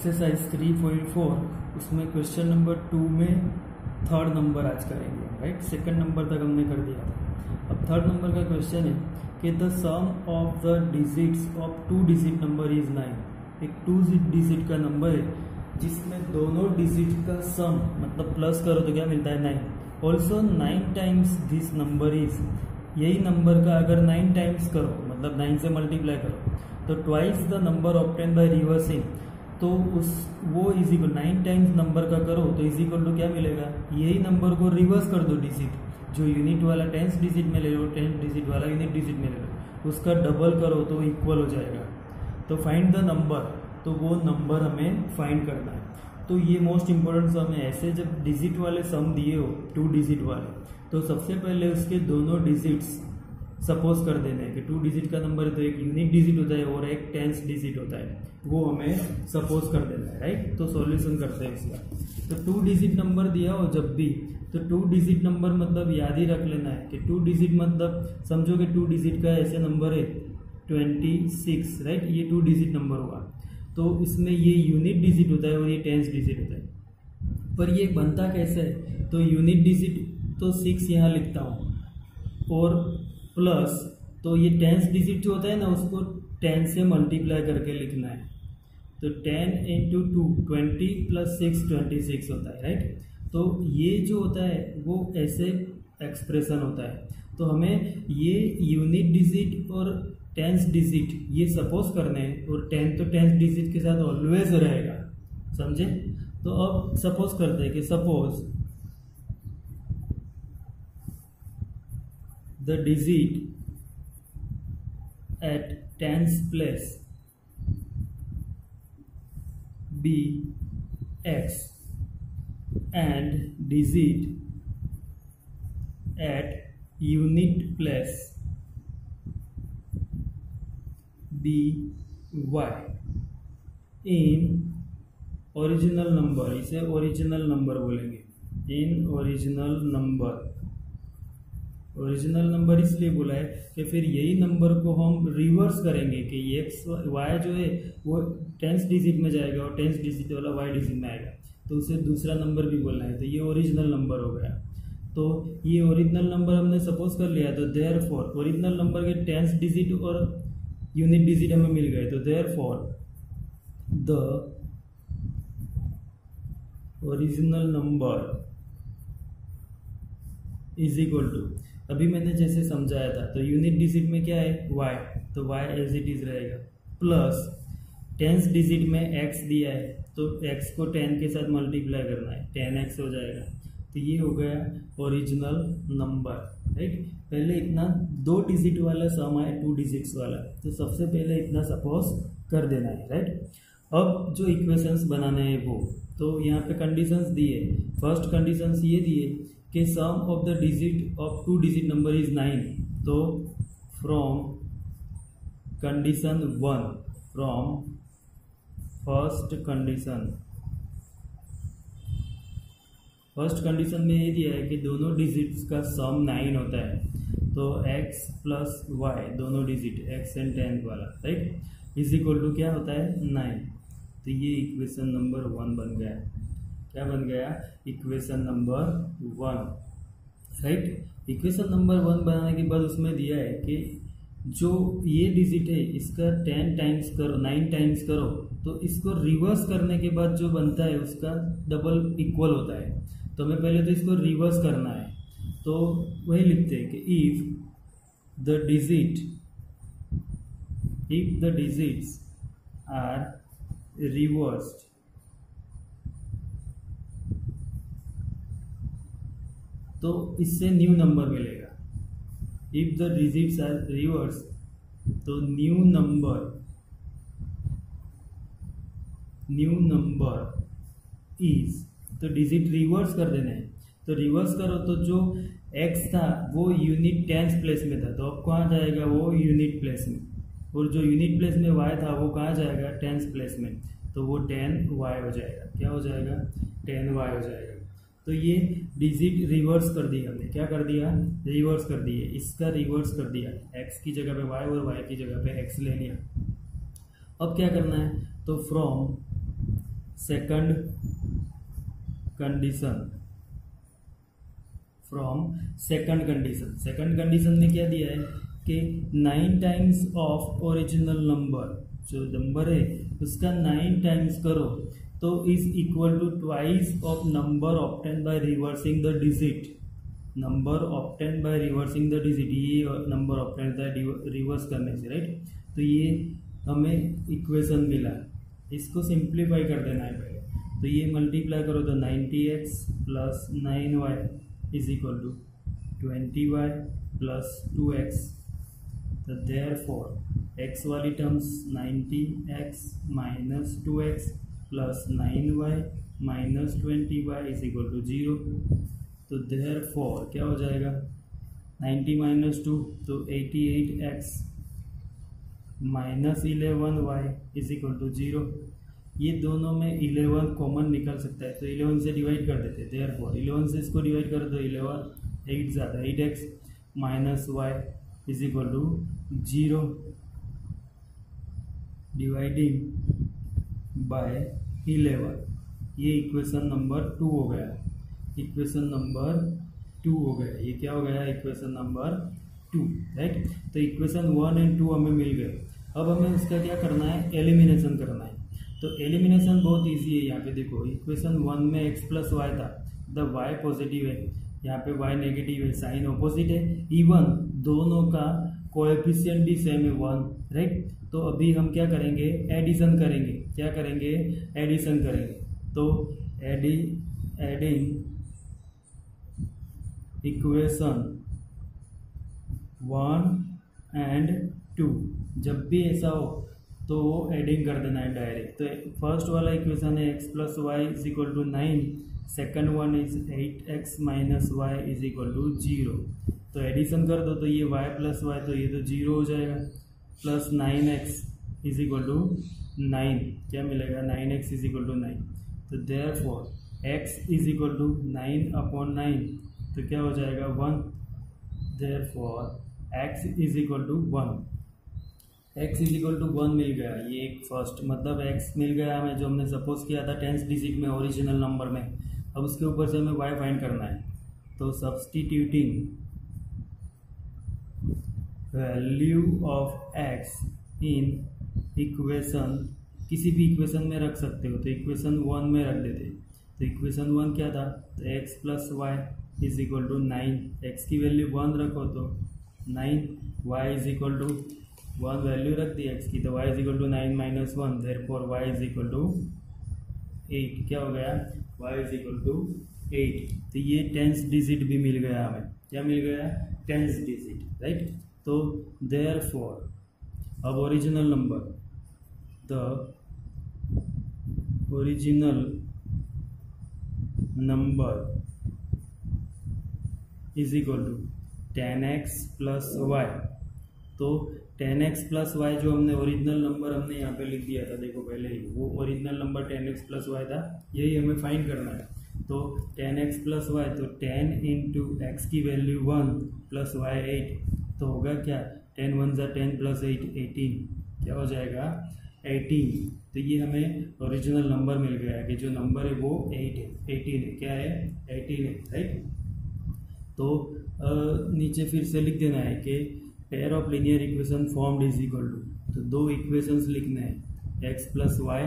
Exercise 3.4 उसमें question number 2 में third number आज करेंगे, राइट। सेकंड नंबर तक हमने कर दिया था। अब थर्ड नंबर का क्वेश्चन है कि the sum of the digits of 2 digit number is 9। एक 2 डिजिट का नंबर है जिसमें दोनों डिजिट का सम मतलब प्लस करो तो क्या मिलता है 9। Also 9 times this number is, यही नंबर का अगर 9 टाइम्स करो मतलब 9 से मल्टीप्लाई करो तो twice the number obtain by reversing, तो उस वो इज इक्वल 9 टाइम्स नंबर का करो तो इज इक्वल टू क्या मिलेगा, यही नंबर को रिवर्स कर दो डिजिट, जो यूनिट वाला टेंस डिजिट में ले लो, टेंस डिजिट वाला यूनिट डिजिट में ले लो, उसका डबल करो तो इक्वल हो जाएगा। तो फाइंड द नंबर, तो वो नंबर हमें फाइंड करना है। तो ये मोस्ट इंपॉर्टेंट सम है। ऐसे जब डिजिट वाले सम दिए हो 2 डिजिट वाले, तो सबसे पहले उसके दोनों डिजिट्स सपोज कर देने कि 2 डिजिट का नंबर है तो एक यूनिट डिजिट होता है और एक टेंस डिजिट होता है, वो हमें सपोज कर देना है, राइट। तो सॉल्यूशन करते हैं इसका। तो 2 डिजिट नंबर दिया हो जब भी, तो 2 डिजिट नंबर मतलब याद ही रख लेना है कि 2 डिजिट मतलब समझो कि 2 डिजिट का ऐसे नंबर है 26, राइट। ये 2 डिजिट नंबर होगा, तो इसमें ये यूनिट डिजिट होता है और ये टेंस डिजिट होता है। पर ये बनता कैसे है, तो यूनिट डिजिट तो 6 यहाँ लिखता हूँ और प्लस तो ये टेंस डिजिट जो होता है ना उसको 10 से मल्टीप्लाई करके लिखना है। तो 10 × 2 20 + 6 26 होता है, राइट। तो ये जो होता है वो ऐसे एक्सप्रेशन होता है। तो हमें ये यूनिट डिजिट और टेंस डिजिट ये सपोज करने हैं और 10 तो टेंस डिजिट के साथ ऑलवेज रहेगा, समझे। तो अब सपोज करते हैं कि suppose the digit at tens place be x and digit at unit place be y in original number, इसे ओरिजिनल नंबर बोलेंगे, in original number. Original number इसलिए बोला है कि फिर यही नंबर को हम रिवर्स करेंगे कि एक्स वाई जो है वो टेंस डिजिट में जाएगा और टेंस डिजिट वाला वाई डिजिट में आएगा, तो उसे दूसरा नंबर भी बोलना है। तो ये ओरिजिनल नंबर हो गया। तो ये ओरिजिनल नंबर हमने सपोज कर लिया, तो देयरफॉर ओरिजिनल नंबर के टेंस डिजिट और यूनिट डिजिट हमें मिल गए, तो therefore the original number is equal to, अभी मैंने जैसे समझाया था, तो यूनिट डिजिट में क्या है y, तो y एज इट इज रहेगा, प्लस टेंस डिजिट में x दिया है तो x को 10 के साथ मल्टीप्लाई करना है, 10x हो जाएगा। तो ये हो गया ओरिजिनल नंबर, राइट। पहले इतना 2 डिजिट वाला सम है 2 डिजिट्स वाला, तो सबसे पहले इतना सपोज कर देना है, राइट। अब जो इक्वेशंस बनाने हैं वो, तो यहाँ पे कंडीशंस दिए। फर्स्ट कंडीशंस ये दिए कि sum of the digit of 2 digit number is 9। तो from condition 1, from first condition में ये दिया है कि दोनों डिजिट्स का सम 9 होता है, तो x + y दोनों डिजिट x एंड 10 वाला, राइट, इज इक्वल टू क्या होता है 9। तो ये इक्वेशन नंबर 1 बन गया। क्या बन गया, equation number 1, right. Equation number 1 बनाने के बाद उसमें दिया है कि जो ये डिजिट है इसका 10 टाइम्स करो, 9 टाइम्स करो, तो इसको रिवर्स करने के बाद जो बनता है उसका डबल इक्वल होता है। तो हमें पहले तो इसको रिवर्स करना है, तो वही लिखते हैं कि if the digits are reversed, तो इससे न्यू नंबर मिलेगा। If the digits are reverse, तो न्यू नंबर इज, तो डिजिट रिवर्स कर देना है। तो रिवर्स करो तो जो x था वो यूनिट टेंस प्लेस में था, तो अब कहाँ जाएगा, वो यूनिट प्लेस में, और जो यूनिट प्लेस में y था वो कहाँ जाएगा, टेंस प्लेस में, तो वो 10y हो जाएगा। क्या हो जाएगा, 10y हो जाएगा। तो ये डिजिट रिवर्स कर दिया हमने, क्या कर दिया, रिवर्स कर दिए, इसका रिवर्स कर दिया, x की जगह पे y और y की जगह पे x ले लिया। अब क्या करना है, तो from second condition from second condition में क्या दिया है कि 9 टाइम्स ऑफ ओरिजिनल नंबर, जो नंबर है उसका 9 टाइम्स करो तो is equal to twice of number obtain by reversing the digit. Number obtain by reversing the digit, ये नंबर ऑब्टेन बाय रिवर्स करने से, राइट। तो ये हमें इक्वेशन मिला, इसको सिंप्लीफाई कर देना है पहले। तो ये मल्टीप्लाई करो तो 90x plus 9y is equal to 20y plus 2x। तो देयरफॉर x वाली terms 90x minus 2x plus 9y minus 20y is equal to 0। तो देयरफॉर क्या हो जाएगा 90 माइनस 2 तो 88x minus 11y is equal to 0। ये दोनों में 11 कॉमन निकल सकता है तो 11 से डिवाइड कर देते हैं। देयरफॉर 11 से इसको डिवाइड कर दो 11 8 ज़्यादा 8x minus y is equal to 0 dividing by 11। ये इक्वेशन नंबर 2 हो गया। इक्वेशन नंबर 2 हो गया। ये क्या हो गया इक्वेशन नंबर 2, राइट। तो इक्वेशन 1 एंड 2 हमें मिल गए। अब हमें उसका क्या करना है, एलिमिनेशन करना है। तो एलिमिनेशन बहुत इजी है। यहाँ पे देखो इक्वेशन 1 में x प्लस वाई था, द y पॉजिटिव है, यहाँ पे y नेगेटिव है, साइन ऑपोजिट है, इवन दोनों का कोएफिशिएंट भी सेम है 1, राइट। तो अभी हम क्या करेंगे, एडिशन करेंगे। क्या करेंगे, एडिशन करेंगे। तो एडिंग इक्वेशन 1 एंड 2, जब भी ऐसा हो तो एडिंग कर देना है डायरेक्ट। तो फर्स्ट वाला इक्वेशन है x plus y is equal to 9, second one is 8x minus y is equal to 0। तो एडिशन कर दो तो ये y प्लस वाई तो ये तो 0 हो जाएगा, plus 9x is equal to 9, क्या मिलेगा 9x इज इक्वल टू 9। तो therefore x is equal to 9 upon 9 तो क्या हो जाएगा 1। Therefore x is equal to 1, x is equal to 1 मिल गया। ये एक फर्स्ट मतलब x मिल गया हमें जो हमने सपोज किया था 10th डिजिट में ओरिजिनल नंबर में। अब उसके ऊपर से हमें y फाइंड करना है। तो substituting value of x in equation, किसी भी इक्वेशन में रख सकते हो, तो इक्वेशन 1 में रख देते। तो इक्वेशन 1 क्या था, तो x plus y is equal to 9, x की वैल्यू 1 रखो तो 9, y is equal to 1 value रख दी x की, तो y is equal to 9 minus 1, therefore y is equal to 8। क्या हो गया, y इज इक्वल टू 8। तो ये 10th डिजिट भी मिल गया हमें। क्या मिल गया, 10th डिजिट, राइट। तो देयरफॉर अब original number, the original number is equal to 10x plus y. तो 10x प्लस वाई जो हमने ओरिजिनल नंबर हमने यहाँ पे लिख दिया था, देखो पहले ही वो original number 10x plus Y था, यही हमें फाइंड करना है। तो 10x प्लस वाई, तो 10 इंटू एक्स की वैल्यू 1 प्लस वाई 8, तो होगा क्या 10 1 ज़ा 10 प्लस 8 18, क्या हो जाएगा 18। तो ये हमें ओरिजिनल नंबर मिल गया है कि जो नंबर है वो 8 है, 18 है, क्या है 18 है, राइट। तो नीचे फिर से लिख देना है कि pair of linear equation formed is equal to, तो दो इक्वेशंस लिखने हैं, x plus y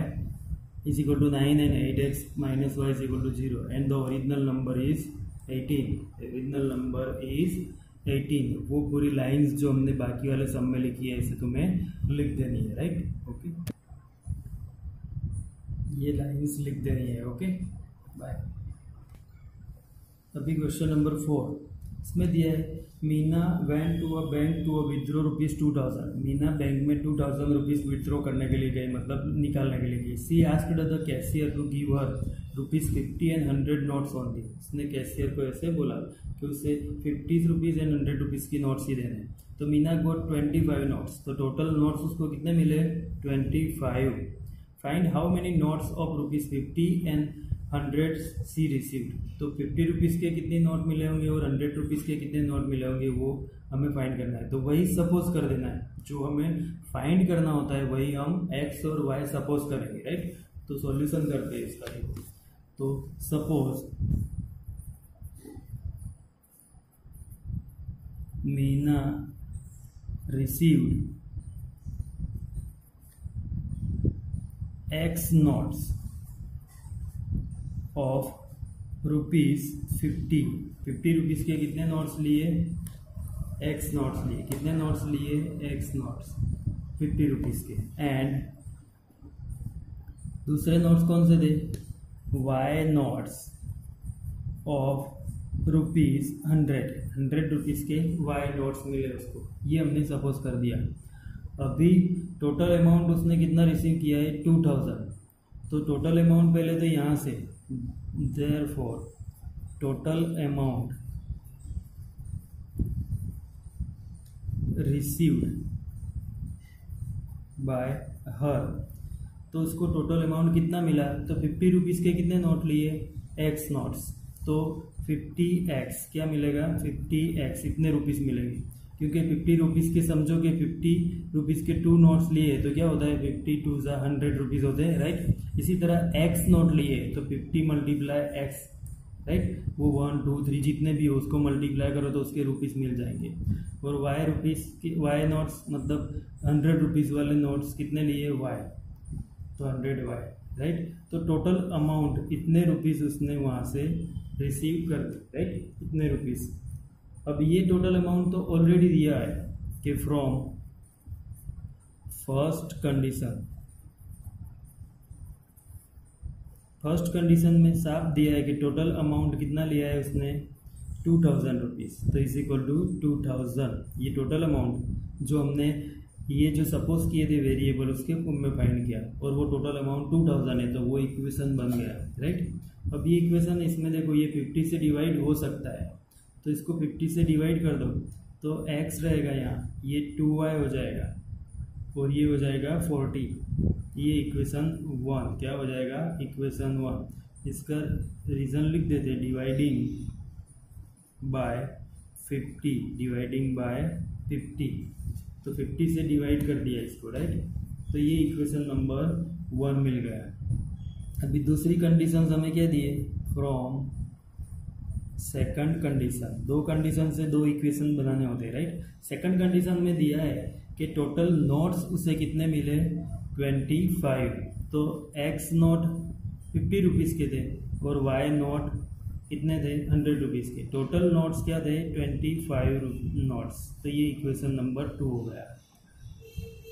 is equal to 9 and 8x minus y is equal to 0 and the original number is 18। Original number is 18। वो पूरी लाइंस जो हमने बाकी वाले सम में लिखी है इसे तुम्हें लिख देनी है, राइट, ओके। ये लाइंस लिख देनी है, ओके, बाय। अभी क्वेश्चन नंबर 4, इसमें दिया है Meena went to a bank to a withdraw ₹2000। Meena bank में 2000 रुपीज़ विथड्रॉ करने के लिए गई, मतलब निकालने के लिए गई। She asked the cashier to give her ₹50 and 100 notes only. उसने कैशियर को ऐसे बोला कि उसे 50 रुपीज़ एंड 100 रुपीज़ की नोट्स ही देने। तो मीना गोट 25 नोट्स, तो टोटल नोट्स उसको कितने मिले 25। Find how many notes of ₹50 and 100 she received. तो 50 रुपीज़ के कितने नोट मिले होंगे और 100 रुपीज़ के कितने नोट मिले होंगे वो हमें फाइंड करना है। तो वही सपोज कर देना है, जो हमें फाइंड करना होता है वही हम x और y सपोज करेंगे, राइट। तो सॉल्यूशन करते हैं इसका। तो suppose Meena received X notes of ₹50 rupees के कितने नोट्स लिए? X नोट्स लिए। कितने नोट्स लिए? X नोट्स 50 रुपीज़ के। एंड दूसरे नोट्स कौन से थे? Y नोट्स ऑफ ₹100 रुपीज़ के Y नोट्स मिले उसको। ये हमने सपोज कर दिया। अभी टोटल अमाउंट उसने कितना रिसीव किया है? 2000। तो टोटल अमाउंट पहले तो यहाँ से, therefore total amount received by हर, तो उसको टोटल अमाउंट कितना मिला? तो 50 रुपीज़ के कितने नोट लिए? X notes. तो 50x क्या मिलेगा? 50x इतने रुपीज़ मिलेंगे, क्योंकि 50 रुपीज़ के समझो कि 50 रुपीज़ के 2 नोट्स लिए तो क्या होता है? 50 2 100 रुपीज़ होते हैं, राइट। इसी तरह X नोट लिए तो 50 मल्टीप्लाई X, राइट। वो 1 2 3 जितने भी हो उसको मल्टीप्लाई करो तो उसके रुपीज़ मिल जाएंगे। और Y रुपीज़ के Y नोट्स मतलब 100 रुपीज़ वाले नोट्स कितने लिए? Y, तो 100Y, राइट। तो टोटल अमाउंट इतने रुपीज़ उसने वहाँ से रिसीव कर दी, राइट, इतने रुपीज़। अब ये टोटल अमाउंट तो ऑलरेडी दिया है कि फ्रॉम फर्स्ट कंडीशन में साफ दिया है कि टोटल अमाउंट कितना लिया है उसने? 2000 रुपीज़। तो इज इक्वल टू 2000, ये टोटल अमाउंट जो हमने ये जो सपोज किए थे वेरिएबल उसके फॉर्म में फाइंड किया, और वो टोटल अमाउंट 2000 है, तो वो इक्वेशन बन गया, राइट। अब ये इक्वेशन इसमें देखो ये 50 से डिवाइड हो सकता है, तो इसको 50 से डिवाइड कर दो तो x रहेगा यहाँ, ये 2y हो जाएगा और ये हो जाएगा 40। ये इक्वेशन 1 क्या हो जाएगा? इक्वेशन 1। इसका रीज़न लिख देते, डिवाइडिंग बाय 50, तो 50 से डिवाइड कर दिया इसको, राइट। तो ये इक्वेशन नंबर 1 मिल गया। अभी दूसरी कंडीशन हमें क्या दिए? From second condition. 2 कंडीशन से 2 इक्वेशन बनाने होते हैं, राइट। सेकंड कंडीशन में दिया है कि टोटल नोट्स उसे कितने मिले? 25। तो X नोट 50 रुपीज़ के थे और Y नोट कितने थे? 100 रुपीज़ के। टोटल नोट्स क्या थे? 25 नोट्स। तो ये इक्वेशन नंबर 2 हो गया।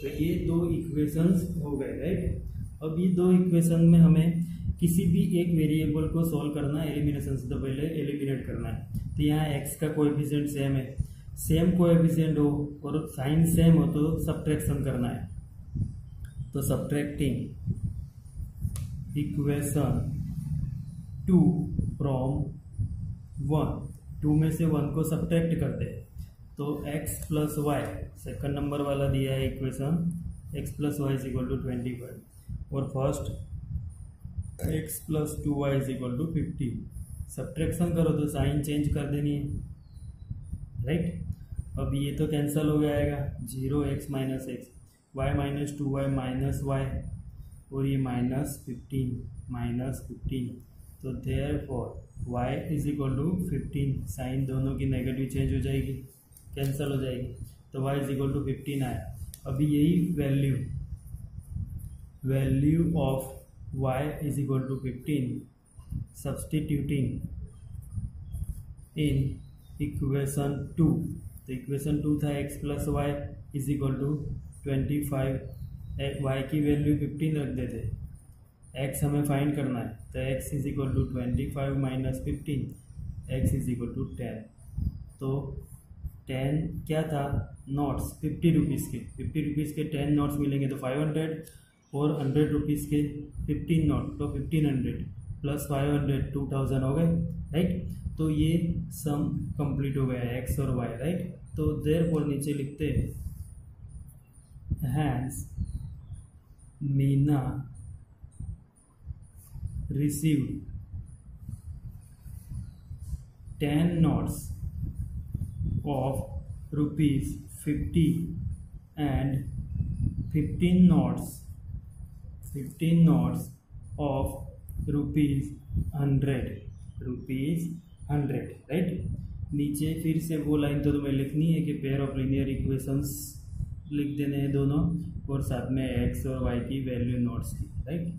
तो ये 2 इक्वेशंस हो गए, राइट। अब ये 2 इक्वेशन में हमें किसी भी एक वेरिएबल को सॉल्व करना है एलिमिनेशन से, तो पहले एलिमिनेट करना है। तो यहाँ x का कोएफिशिएंट सेम है, सेम कोएफिशिएंट हो और साइन सेम हो तो सब्ट्रैक्शन करना है। तो सब्ट्रैक्टिंग इक्वेशन 2 फ्रॉम 1, 2 में से 1 को सब्ट्रैक्ट करते हैं तो x plus y, second number वाला दिया है equation, x plus y is equal to 25 और first x plus 2y is equal to 50। Subtraction करो तो साइन चेंज कर देनी है, राइट। अब ये तो कैंसिल हो जाएगा, 0x minus x, y minus 2y minus y और ये -15 तो therefore y is equal to 15। Sign दोनों की नेगेटिव चेंज हो जाएगी, कैंसिल हो जाएगी, तो y इज इक्वल टू 15 आया। अभी यही value of y is equal to 15 substituting in equation 2। तो इक्वेशन 2 था x plus y is equal to 25, y की वैल्यू 15 रख देते, x हमें फाइंड करना है तो x is equal to 25 minus 15, x is equal to 10। तो 10 क्या था? नोट्स 50 रुपीज़ के, 50 रुपीज़ के 10 नोट्स मिलेंगे तो 500 और 100 रुपीज़ के 15 नोट तो 1500 प्लस 500 2000 हो गए, राइट। तो ये सम कंप्लीट हो गया x और y, राइट। तो देयरफॉर नीचे लिखते हैं hence Meena received 10 notes of ₹50 and 15 notes of ₹100 right. नीचे फिर से वो लाइन तो तुम्हें लिखनी है कि पेयर ऑफ लीनियर इक्वेशंस लिख देने हैं दोनों, और साथ में एक्स और वाई की वैल्यू नोट्स की, राइट।